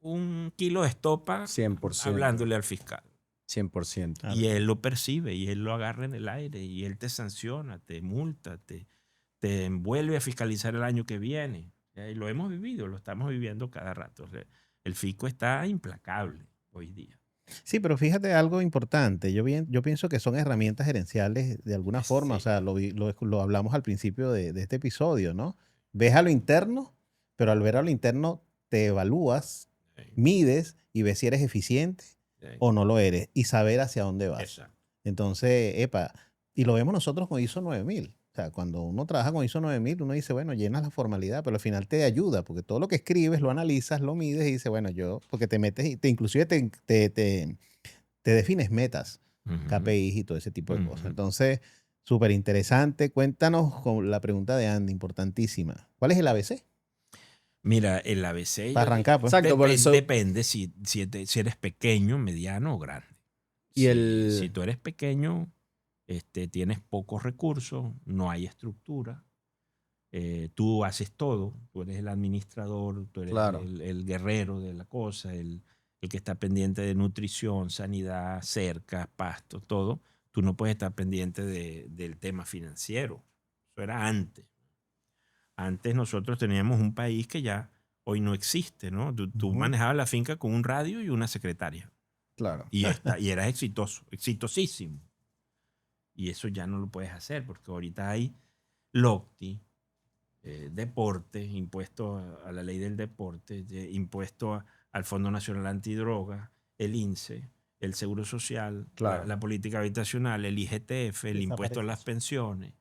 S3: un kilo de estopa
S2: 100%.
S3: hablándole al fiscal.
S2: 100%.
S1: Claro.
S3: Y él lo percibe y él lo agarra en el aire y él te sanciona, te multa, te envuelve a fiscalizar el año que viene. Y lo hemos vivido, lo estamos viviendo cada rato. O sea, el fisco está implacable hoy día.
S1: Sí, pero fíjate algo importante. Yo pienso que son herramientas gerenciales de alguna forma. O
S3: Sí.
S1: sea, lo hablamos al principio de este episodio, ¿no? Ves a lo interno, pero al ver a lo interno te evalúas,
S3: Sí,
S1: mides y ves si eres eficiente
S3: sí.
S1: o no lo eres y saber hacia dónde vas.
S3: Exacto.
S1: Entonces, y lo vemos nosotros con ISO 9000. O sea, cuando uno trabaja con ISO 9000, uno dice, bueno, llenas la formalidad, pero al final te ayuda, porque todo lo que escribes lo analizas, lo mides y dices, bueno, porque te metes y inclusive te defines metas,
S3: Ujú.
S1: KPIs y todo ese tipo de cosas.
S3: Ujú.
S1: Entonces, súper interesante. Cuéntanos con la pregunta de Andy, importantísima. ¿Cuál es el ABC?
S3: Mira, el ABC
S1: Para arrancar, pues.
S2: Exacto, por eso.
S3: depende si eres pequeño, mediano o grande.
S2: Y
S3: Si tú eres pequeño, tienes pocos recursos, no hay estructura, tú haces todo, tú eres el administrador, tú eres
S2: Claro.
S3: el guerrero de la cosa, el que está pendiente de nutrición, sanidad, cercas, pasto, todo. Tú no puedes estar pendiente del tema financiero. Eso era antes. Antes nosotros teníamos un país que ya hoy no existe, ¿no? Tú
S1: Ujú.
S3: manejabas la finca con un radio y una secretaria.
S2: Claro.
S3: Y eras exitoso, exitosísimo. Y eso ya no lo puedes hacer porque ahorita hay LOCTI, deporte, impuesto a la ley del deporte, impuesto al Fondo Nacional Antidroga, el INSE, el Seguro Social,
S2: Claro.
S3: la política habitacional, el IGTF, el impuesto a las pensiones,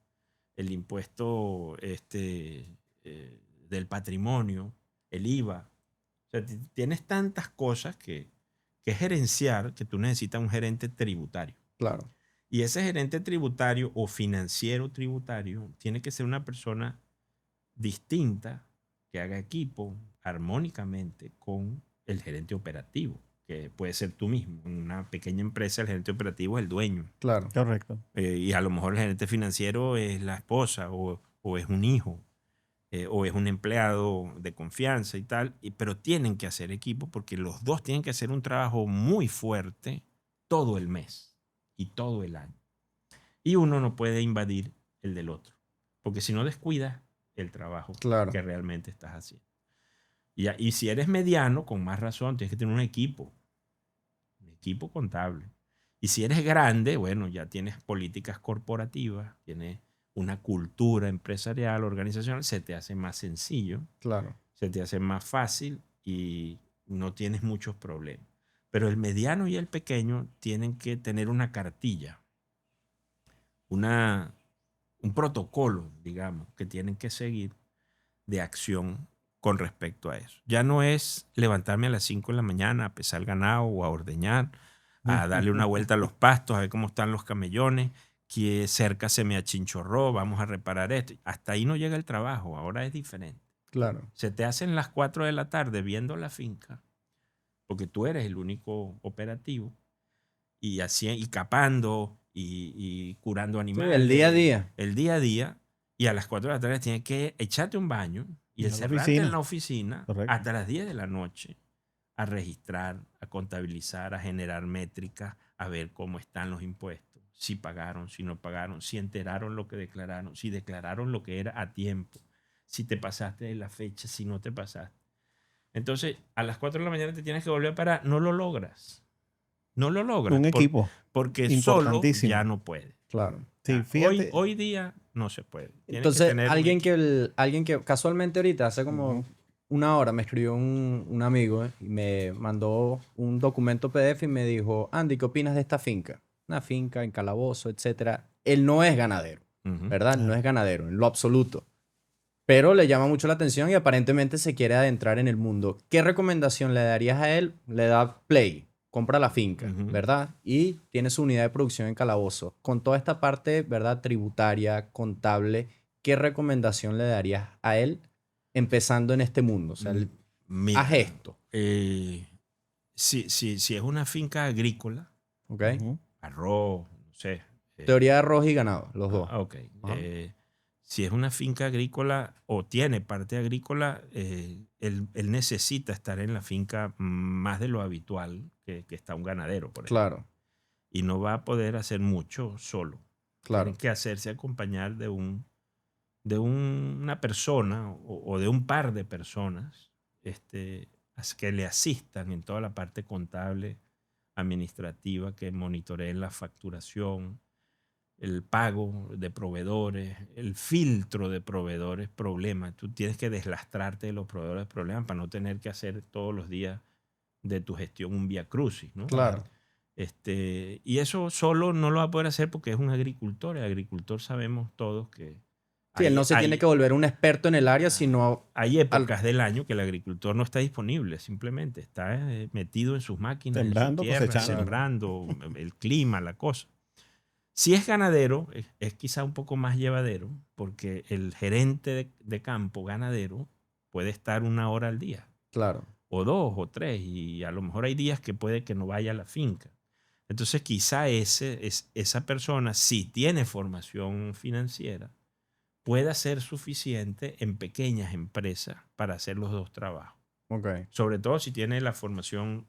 S3: el impuesto del patrimonio, el IVA. O sea, tienes tantas cosas que gerenciar que tú necesitas un gerente tributario.
S2: Claro.
S3: Y ese gerente tributario o financiero tributario tiene que ser una persona distinta que haga equipo armónicamente con el gerente operativo, que puede ser tú mismo. En una pequeña empresa el gerente operativo es el dueño.
S2: Claro.
S1: Correcto.
S3: Y a lo mejor el gerente financiero es la esposa o es un hijo o es un empleado de confianza y tal, pero tienen que hacer equipo porque los dos tienen que hacer un trabajo muy fuerte todo el mes y todo el año. Y uno no puede invadir el del otro, porque si no descuidas el trabajo
S2: Claro.
S3: que realmente estás haciendo. Y si eres mediano, con más razón, tienes que tener un equipo contable. Y si eres grande, bueno, ya tienes políticas corporativas, tienes una cultura empresarial, organizacional, se te hace más sencillo,
S2: Claro.
S3: se te hace más fácil y no tienes muchos problemas. Pero el mediano y el pequeño tienen que tener una cartilla, un protocolo, digamos, que tienen que seguir de acción con respecto a eso. Ya no es levantarme a las 5 de la mañana a pesar ganado o a ordeñar, a darle una vuelta a los pastos, a ver cómo están los camellones, que cerca se me achinchorró, vamos a reparar esto. Hasta ahí no llega el trabajo, ahora es diferente.
S2: Claro.
S3: Se te hacen las 4 de la tarde viendo la finca, porque tú eres el único operativo, y así, y capando, y curando
S2: Sí,
S3: animales.
S2: el día a día.
S3: El día a día, y a las 4 de la tarde tienes que echarte un baño y
S1: Ir a la
S3: encerrarte
S1: oficina.
S3: en la oficina
S1: Correcto.
S3: hasta las 10 de la noche a registrar, a contabilizar, a generar métricas, a ver cómo están los impuestos, si pagaron, si no pagaron, si enteraron lo que declararon, si declararon lo que era a tiempo, si te pasaste de la fecha, si no te pasaste. Entonces, a las 4 de la mañana te tienes que volver a parar, no lo logras. No lo logras.
S1: Un equipo.
S3: Porque solo
S1: Importantísimo.
S3: ya no puedes.
S2: Claro.
S1: Sí,
S3: sea,
S1: fíjate.
S3: hoy día no se puede. Tienes que
S2: Entonces,
S3: tener un
S2: alguien
S3: equipo.
S2: alguien que casualmente ahorita, hace como
S1: Ujú.
S2: una hora, me escribió un amigo y me mandó un documento PDF y me dijo, Andy, ¿qué opinas de esta finca? Una finca en Calabozo, etcétera. Él no es ganadero,
S3: Ujú.
S2: ¿verdad? No
S1: Claro.
S2: es ganadero en lo absoluto. Pero le llama mucho la atención y aparentemente se quiere adentrar en el mundo. ¿Qué recomendación le darías a él? Le da play, compra la finca,
S3: Ujú.
S2: ¿verdad? Y tiene su unidad de producción en Calabozo. Con toda esta parte, ¿verdad? Tributaria, contable, ¿qué recomendación le darías a él empezando en este mundo? O sea,
S3: Mm,
S2: haz
S3: Mira,
S2: esto,
S3: si es una finca agrícola,
S2: ¿ok?
S1: Ujú.
S3: arroz, no sé.
S2: Teoría de arroz y ganado, los dos.
S3: Ok.
S2: Ajá.
S3: Si es una finca agrícola o tiene parte agrícola, él necesita estar en la finca más de lo habitual que está un ganadero, por ejemplo.
S2: Claro,
S3: Y no va a poder hacer mucho solo. Tiene
S2: claro,
S3: que hacerse acompañar una persona o de un par de personas que le asistan en toda la parte contable, administrativa, que monitoreen la facturación, el pago de proveedores, el filtro de proveedores problemas. Tú tienes que deslastrarte de los proveedores problemas para no tener que hacer todos los días de tu gestión un vía crucis, ¿no?
S2: claro.
S3: Y eso solo no lo va a poder hacer porque es un agricultor. El agricultor sabemos todos que
S2: Sí, él no se tiene que
S3: hay,
S2: volver un experto en el área, sino
S3: hay
S2: al...
S3: épocas del año que el agricultor no está disponible, simplemente está metido en sus máquinas, en su
S1: Sembrando,
S3: tierra,
S1: cosechando.
S2: Claro,
S3: sembrando, el clima, la cosa. Si es ganadero, es quizá un poco más llevadero, porque el gerente de campo ganadero puede estar 1 hora al día,
S2: claro,
S3: o 2 o 3, y a lo mejor hay días que puede que no vaya a la finca. Entonces quizá esa persona, si tiene formación financiera, pueda ser suficiente en pequeñas empresas para hacer los dos trabajos.
S2: ok,
S3: Sobre todo si tiene la formación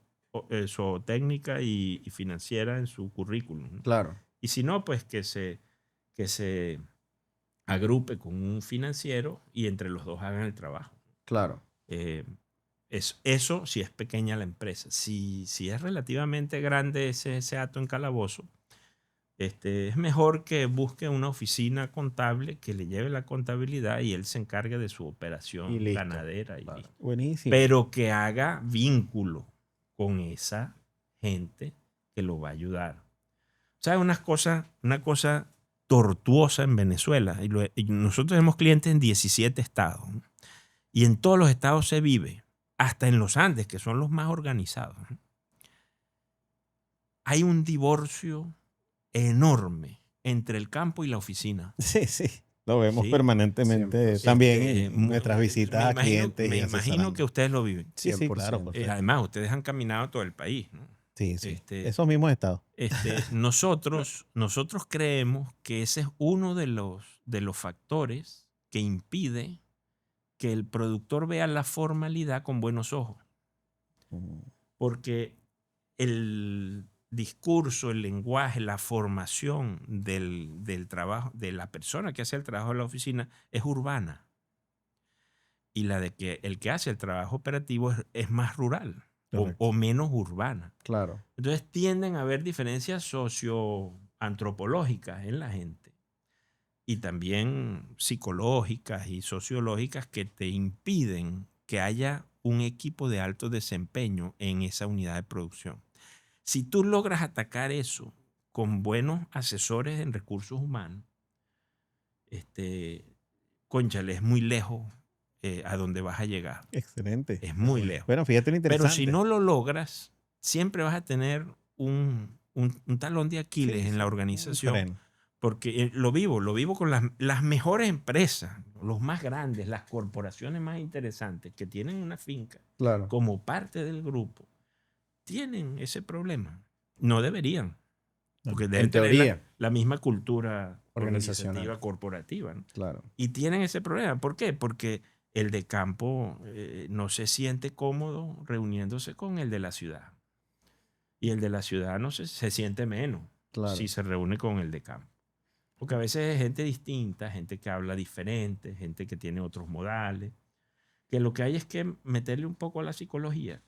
S3: técnica y financiera en su currículum, ¿no?
S2: claro,
S3: Y si no, pues que se agrupe con un financiero y entre los dos hagan el trabajo.
S2: claro,
S3: Eh, eso si es pequeña la empresa. Si es relativamente grande ese acto en Calabozo, es mejor que busque una oficina contable que le lleve la contabilidad y él se encargue de su
S2: y
S3: operación
S2: listo.
S3: ganadera y
S2: Claro.
S3: listo.
S1: Buenísimo.
S3: Pero que haga vínculo con esa gente que lo va a ayudar. ¿Sabes? Una cosa tortuosa en Venezuela. Y nosotros tenemos clientes en 17 estados, ¿no? Y en todos los estados se vive, hasta en los Andes, que son los más organizados, ¿no? Hay un divorcio enorme entre el campo y la oficina.
S1: Sí, sí. Lo vemos
S3: ¿Sí?
S1: permanentemente
S2: 100%.
S1: también en nuestras
S3: Me
S1: visitas a clientes
S3: me
S1: y
S3: imagino que
S1: asesorando.
S3: ustedes lo viven.
S1: Sí, sí, claro,
S2: 100%.
S1: perfecto.
S3: Además, ustedes han caminado todo el país, ¿no?
S1: Sí, sí.
S3: Este,
S1: Esos mismos estados.
S3: nosotros creemos que ese es uno de los factores que impide que el productor vea la formalidad con buenos ojos.
S1: Mm.
S3: Porque el discurso, el lenguaje, la formación del trabajo, de la persona que hace el trabajo en la oficina es urbana. Y la de que el que hace el trabajo operativo es más rural o
S1: Correcto.
S3: menos urbana.
S2: Claro,
S3: Entonces tienden a haber diferencias socioantropológicas en la gente y también psicológicas y sociológicas que te impiden que haya un equipo de alto desempeño en esa unidad de producción. Si tú logras atacar eso con buenos asesores en recursos humanos, cónchale, es muy lejos a donde vas a llegar.
S1: Excelente.
S3: Es muy lejos.
S1: Bueno, fíjate lo
S3: Pero si
S1: interesante.
S3: no lo logras, siempre vas a tener un talón de Aquiles
S1: Sí,
S3: en la
S1: sí. Un
S3: organización,
S1: freno.
S3: porque lo vivo con las mejores empresas, los más grandes, las corporaciones más interesantes que tienen una finca
S2: claro.
S3: como parte del grupo, tienen ese problema. No deberían, porque deben
S2: En
S3: tener la,
S2: teoría,
S3: la misma cultura
S2: organizacional.
S3: organizativa corporativa, ¿no?
S2: Claro,
S3: Y tienen ese problema. ¿Por qué? Porque el de campo no se siente cómodo reuniéndose con el de la ciudad. Y el de la ciudad no se siente menos si
S2: claro,
S3: se reúne con el de campo. Porque a veces es gente distinta, gente que habla diferente, gente que tiene otros modales. Que lo que hay es que meterle un poco a la psicología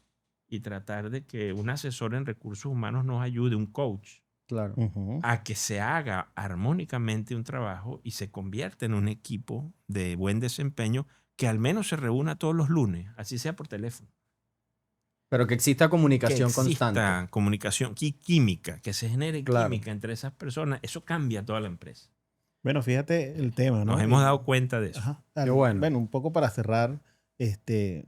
S3: y tratar de que un asesor en recursos humanos nos ayude, un coach,
S2: Claro.
S1: Ujú.
S3: a que se haga armónicamente un trabajo y se convierta en un equipo de buen desempeño que al menos se reúna todos los lunes, así sea por teléfono.
S2: Pero que exista
S3: Que
S2: comunicación constante.
S3: exista comunicación química, que se genere
S2: Claro.
S3: química entre esas personas, eso cambia toda la empresa.
S1: Bueno, fíjate el tema, ¿no?
S3: Nos hemos dado cuenta de eso.
S1: Ajá.
S2: Qué bueno.
S1: Bueno, un poco para cerrar,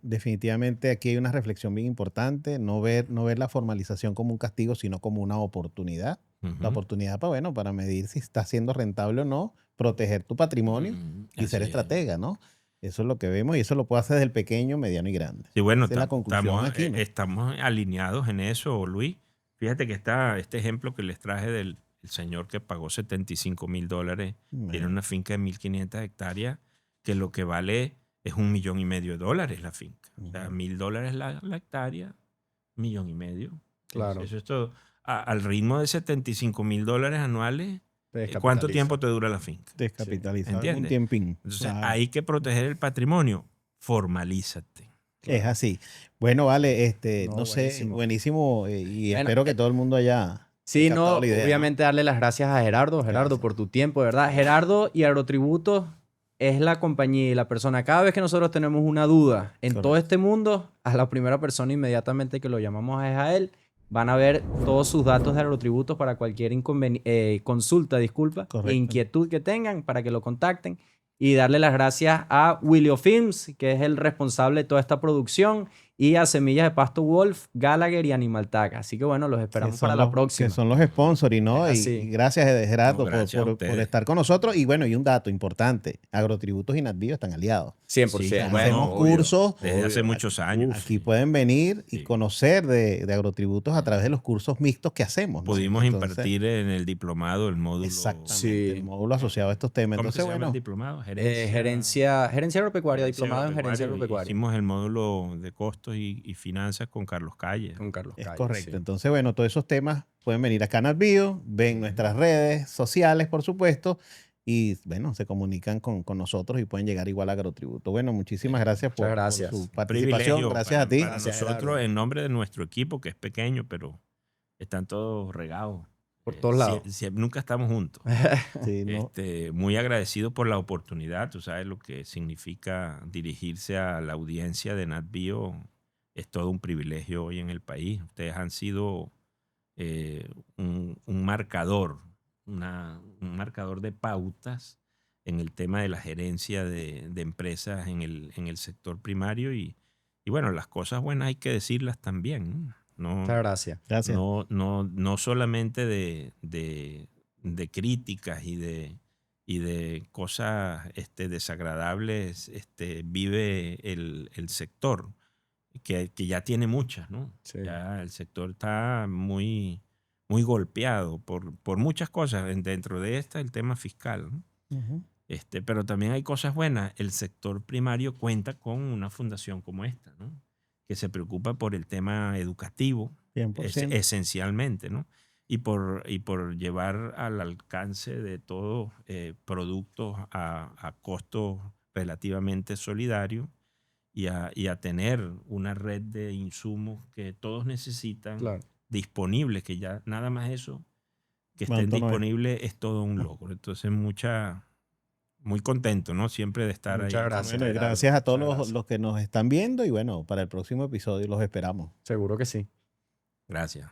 S1: definitivamente aquí hay una reflexión bien importante, no ver la formalización como un castigo, sino como una oportunidad. La
S3: Ujú.
S1: oportunidad para medir si está siendo rentable o no, proteger tu patrimonio y ser
S3: Así es.
S1: estratega, ¿no? Eso es lo que vemos y eso lo puede hacer desde el pequeño, mediano y grande.
S3: Sí, bueno,
S1: Esa es la conclusión aquí, ¿no?
S3: estamos alineados en eso, Luis. Fíjate que está este ejemplo que les traje del el señor que pagó $75,000, tiene una finca de 1.500 hectáreas, que lo que vale es $1,500,000 la finca. O sea,
S1: Ujú.
S3: $1,000 la hectárea, $1,500,000.
S2: Claro.
S3: Eso es todo. Al ritmo de $75,000 anuales,
S2: Te
S3: ¿cuánto
S2: descapitaliza.
S3: tiempo te dura la finca?
S1: Descapitalizado en un
S3: ¿Entiendes?
S1: tiempín.
S3: Entonces,
S1: Claro.
S3: hay que proteger el patrimonio. Formalízate.
S1: Es así. Bueno, vale,
S2: No,
S1: no sé,
S2: buenísimo.
S1: buenísimo y
S2: Bueno,
S1: espero que todo el mundo haya
S2: Sí,
S1: captado
S2: no,
S1: la idea, ¿no?
S2: obviamente darle las gracias a Gerardo,
S1: Gracias.
S2: por tu tiempo, de verdad. Gerardo y Agrotributos es la compañía y la persona. Cada vez que nosotros tenemos una duda en todo
S1: Correcto.
S2: este mundo, a la primera persona inmediatamente que lo llamamos es a él. Van a ver todos sus datos de Agrotributos para cualquier consulta, disculpa, e
S1: Correcto.
S2: inquietud que tengan para que lo contacten. Y darle las gracias a Willio Films, que es el responsable de toda esta producción, y a Semillas de Pasto Wolf, Gallagher y Animal Tag. Así que bueno, los esperamos para la próxima.
S1: Que son los sponsors, ¿no?
S2: Es
S1: Y
S2: así.
S1: gracias, Gerardo,
S3: No, gracias a
S1: por
S3: ustedes.
S1: estar con nosotros. Y bueno, y un dato importante, Agrotributos y NatBio están aliados.
S2: 100%.
S3: Sí,
S1: Hacemos
S3: bueno,
S1: cursos.
S3: Desde hace muchos años.
S1: Aquí pueden venir y
S3: Sí.
S1: conocer de Agrotributos a través de los cursos mixtos que hacemos, ¿no?
S3: Pudimos
S1: Entonces,
S3: impartir en el diplomado el módulo.
S1: exactamente,
S2: Sí.
S1: el módulo asociado a estos temas.
S3: ¿Cómo
S1: Entonces,
S3: se llama
S1: bueno,
S3: el diplomado?
S2: Gerencia agropecuaria, diplomado en gerencia agropecuaria.
S3: Hicimos el módulo de costos y finanzas con Carlos Calle.
S2: Con Carlos
S1: es
S2: Calle,
S1: correcto.
S2: sí.
S1: Entonces, bueno, todos esos temas pueden venir acá a NatBio, ven nuestras redes sociales, por supuesto, y bueno, se comunican con nosotros y pueden llegar igual a Agrotributo. Bueno, muchísimas gracias por
S2: gracias.
S1: su
S3: Un
S1: participación.
S3: privilegio
S1: Gracias a ti.
S3: para
S2: Gracias,
S3: nosotros,
S2: Gerardo.
S3: en nombre de nuestro equipo, que es pequeño, pero están todos regados.
S2: Por todos lados.
S3: Nunca estamos juntos.
S1: Sí, ¿no?
S3: Muy agradecido por la oportunidad. Tú sabes lo que significa dirigirse a la audiencia de NatBio. Es todo un privilegio hoy en el país. Ustedes han sido un marcador, un marcador de pautas en el tema de la gerencia de empresas en el sector primario. Y bueno, las cosas buenas hay que decirlas también, ¿no?
S2: Muchas gracias.
S1: Gracias.
S3: No solamente de críticas y de cosas desagradables vive el sector, que ya tiene muchas, ¿no?
S2: Sí.
S3: Ya el sector está muy, muy golpeado por muchas cosas, dentro de esta el tema fiscal, ¿no?
S1: Ujú.
S3: Pero también hay cosas buenas. El sector primario cuenta con una fundación como esta, ¿no? Que se preocupa por el tema educativo,
S1: 100%.
S3: esencialmente, ¿no? Y por llevar al alcance de todos productos a costos relativamente solidarios y a tener una red de insumos que todos necesitan
S2: Claro.
S3: disponibles, que ya nada más eso, que estén
S1: ¿Cuánto no es?
S3: disponibles es todo un logro. Entonces, muy contento, ¿no? Siempre de estar
S2: Muchas
S3: ahí.
S2: gracias.
S1: Bueno, y
S2: Gerardo.
S1: gracias a todos
S2: Muchas
S1: los,
S2: gracias.
S1: los que nos están viendo y bueno, para el próximo episodio los esperamos.
S2: Seguro que sí.
S3: Gracias.